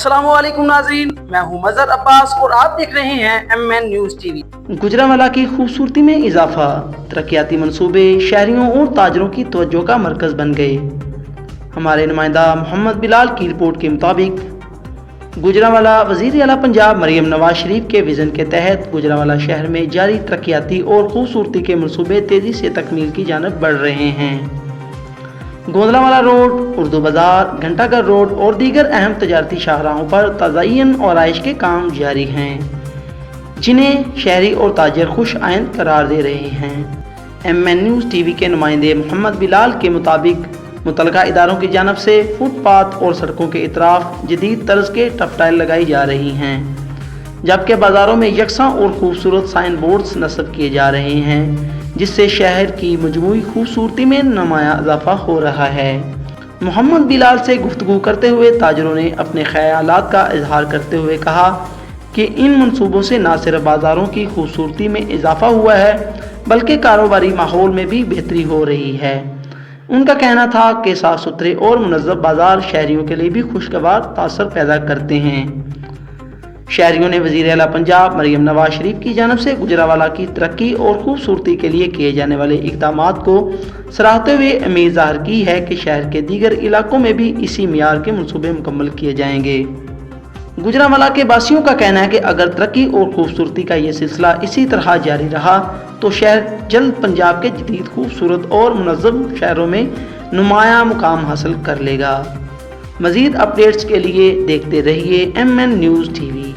अस्सलाम वालेकुम नाज़रीन, मैं हूं मज़हर अब्बास और आप देख रहे हैं MN न्यूज़ टीवी। गुजरांवाला की खूबसूरती में इजाफा, तरक्याती मंसूबे शहरियों और ताजरों की तवज्जो का मरकज़ बन गए। हमारे नुमाइंदा मोहम्मद बिलाल की रिपोर्ट के मुताबिक गुजरांवाला वज़ीर आला पंजाब मरियम नवाज शरीफ के विज़न के तहत गुजरांवाला शहर में जारी तरक्याती और खूबसूरती के मंसूबे तेज़ी से तकमील की जानिब बढ़ रहे हैं। गोंदलावाला रोड, उर्दू बाज़ार, घंटाघर रोड और दीगर अहम तजारती शाहराहों पर तज़य्युन और आइश के काम जारी हैं, जिन्हें शहरी और ताजर खुश आइंद करार दे रहे हैं। MN न्यूज़ टीवी के नुमाइंदे मोहम्मद बिलाल के मुताबिक मुतलका इदारों की जानब से फुटपाथ और सड़कों के इतराफ जदीद तर्ज के टफटाइल लगाई जा रही हैं, जबकि बाज़ारों में यकसा और खूबसूरत साइन बोर्ड्स नस्ब किए जा रहे हैं, जिससे शहर की मजमूई खूबसूरती में नुमाया इजाफा हो रहा है। मोहम्मद बिलाल से गुफ्तगू करते हुए ताजरों ने अपने ख्यालात का इजहार करते हुए कहा कि इन मंसूबों से न सिर्फ बाज़ारों की खूबसूरती में इजाफा हुआ है, बल्कि कारोबारी माहौल में भी बेहतरी हो रही है। उनका कहना था कि साफ़ सुथरे और मुनज़्ज़म बाज़ार शहरियों के लिए भी खुशगवार तासर पैदा करते हैं। शहरियों ने वज़ीर आला पंजाब मरियम नवाज शरीफ की जानब से गुजरांवाला की तरक्की और खूबसूरती के लिए किए जाने वाले इक़दामात को सराहते हुए उम्मीद ज़ाहिर की है कि शहर के दीगर इलाकों में भी इसी मियार के मंसूबे मुकम्मल किए जाएंगे। गुजरांवाला के बासियों का कहना है कि अगर तरक्की और खूबसूरती का ये सिलसिला इसी तरह जारी रहा तो शहर जल्द पंजाब के जदीद खूबसूरत और मुनज़्ज़म शहरों में नुमाया मुकाम हासिल कर लेगा। मज़ीद अपडेट्स के लिए देखते रहिए MN न्यूज़ टीवी।